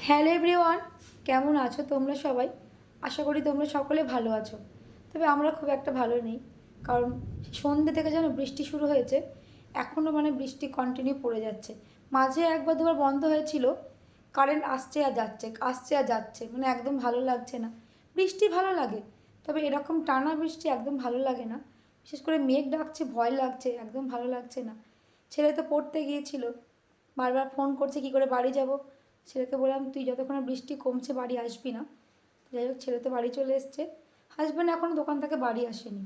Hello everyone, কেমন আছো তোমরা সবাই? আশা করি তোমরা সকলে ভালো আছো। তবে আমরা খুব একটা ভালো নেই, কারণ সন্ধ্যে থেকে যেন বৃষ্টি শুরু হয়েছে। এখনও বৃষ্টি কন্টিনিউ পড়ে যাচ্ছে। মাঝে একবার দুবার বন্ধ হয়েছিল, কারেন্ট আসছে আর যাচ্ছে আসছে আর যাচ্ছে, একদম ভালো লাগছে না। বৃষ্টি ভালো লাগে, তবে এরকম টানা বৃষ্টি একদম ভালো লাগে না। বিশেষ করে মেঘ ডাকছে, ভয় লাগছে, একদম ভালো লাগছে না। ছেলে তো পড়তে গিয়েছিল, বারবার ফোন করছে কী করে বাড়ি যাব। ছেলেকে বললাম তুই যতক্ষণ বৃষ্টি কমছে বাড়ি আসবি না। যাই হোক, ছেলে তো বাড়ি চলে এসছে। হাজব্যান্ড এখনও দোকান থেকে বাড়ি আসেনি।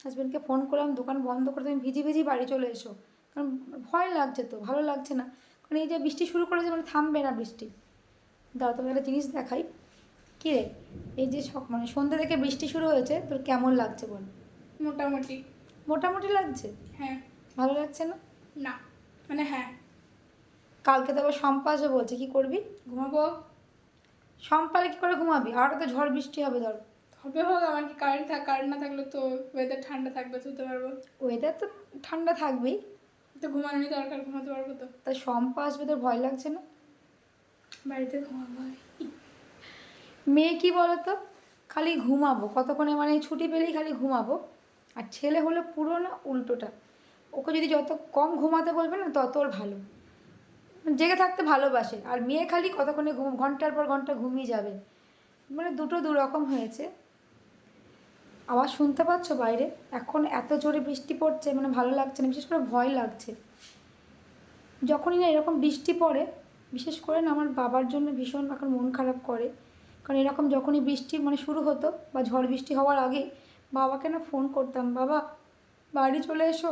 হাজব্যান্ডকে ফোন করলাম দোকান বন্ধ করে তুমি ভিজি ভিজি বাড়ি চলে এসো, কারণ ভয় লাগছে, তো ভালো লাগছে না। কারণ এই যে বৃষ্টি শুরু করেছে, থামবে না বৃষ্টি। দাও তোমাকে একটা জিনিস দেখাই। কী রে, এই যে সন্ধ্যে থেকে বৃষ্টি শুরু হয়েছে, তোর কেমন লাগছে বল? মোটামুটি। মোটামুটি লাগছে? হ্যাঁ। ভালো লাগছে না? না, হ্যাঁ। কালকে তো আবার শম্পা আসবে বলছে, কী করবি? ঘুমাবো। শম্পালে কী করে ঘুমাবি? আরও তো ঝড় বৃষ্টি হবে ধর। হবে হোক, আমার কি কারেন্ট না থাকলে তো ওয়েদার ঠান্ডা থাকবে, শুতে পারবো। ওয়েদার তো ঠান্ডা থাকবেই, তো ঘুমানো নি দরকার, ঘুমাতে পারবো তো। তা শম্পা আসবে, তোর ভয় লাগছে না? বাড়িতে ঘুমাবো। মেয়ে কি বলতো, খালি ঘুমাবো কতক্ষণে, ছুটি পেলেই খালি ঘুমাবো। আর ছেলে হলো পুরো না উল্টোটা। ওকে যদি যত কম ঘুমাতে বলবে না তত ওর ভালো, জেগে থাকতে ভালোবাসে। আর মেয়ে খালি কতক্ষণে ঘন্টার পর ঘন্টা ঘুমিয়ে যাবে। দুটো দু রকম হয়েছে। আওয়াজ শুনতে পাচ্ছ বাইরে? এখন এত জোরে বৃষ্টি পড়ছে, ভালো লাগছে না, বিশেষ করে ভয় লাগছে। যখনই না এরকম বৃষ্টি পড়ে, বিশেষ করে না আমার বাবার জন্য ভীষণ এখন মন খারাপ করে। কারণ এরকম যখনই বৃষ্টি শুরু হতো বা ঝড় বৃষ্টি হওয়ার আগে বাবাকে না ফোন করতাম, বাবা বাড়ি চলে এসো,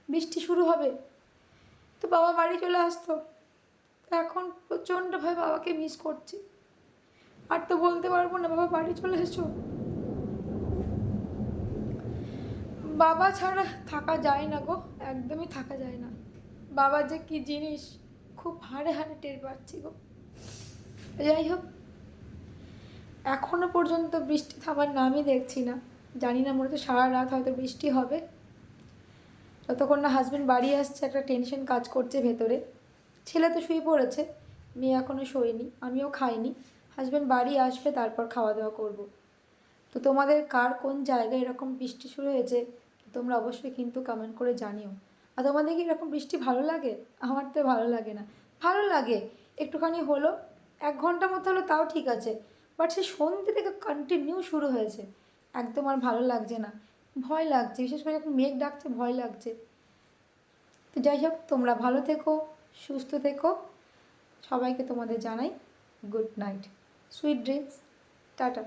বৃষ্টি শুরু হবে। তো বাবা বাড়ি চলে আসতো। এখন প্রচণ্ডভাবে বাবাকে মিস করছি। আর তো বলতে পারবো না বাবা বাড়ি চলে এসো। বাবা ছাড়া থাকা যায় না গো, একদমই থাকা যায় না। বাবা যে কি জিনিস খুব হাড়ে হাড়ে টের পাচ্ছি গো। যাই হোক, এখনও পর্যন্ত বৃষ্টি থামার নামই দেখছি না। জানি না, মনে হচ্ছে সারা রাত হয়তো বৃষ্টি হবে। যতক্ষণ না হাজব্যান্ড বাড়ি আসছে একটা টেনশন কাজ করছে ভেতরে। ছেলে তো শুয়ে পড়েছে, মেয়ে এখনও শোয়নি, আমিও খাইনি। হাজব্যান্ড বাড়ি আসবে, তারপর খাওয়া দাওয়া করব। তো তোমাদের কার কোন জায়গায় এরকম বৃষ্টি শুরু হয়েছে তোমরা অবশ্যই কিন্তু কমেন্ট করে জানিও। আর তোমাদের কি এরকম বৃষ্টি ভালো লাগে? আমার তো ভালো লাগে না। ভালো লাগে একটুখানি হলো, 1 ঘন্টা মতো হলো তাও ঠিক আছে, বাট সে সন্ধ্যে থেকে কন্টিনিউ শুরু হয়েছে, একদম আর ভালো লাগছে না। ভয় লাগছে, বিশেষ করে যখন মেঘ ডাকছে ভয় লাগছে। তো যাই হোক, তোমরা ভালো থেকো, সুস্থ থেকো। সবাইকে তোমাদের জানাই good night, sweet dreams, tata.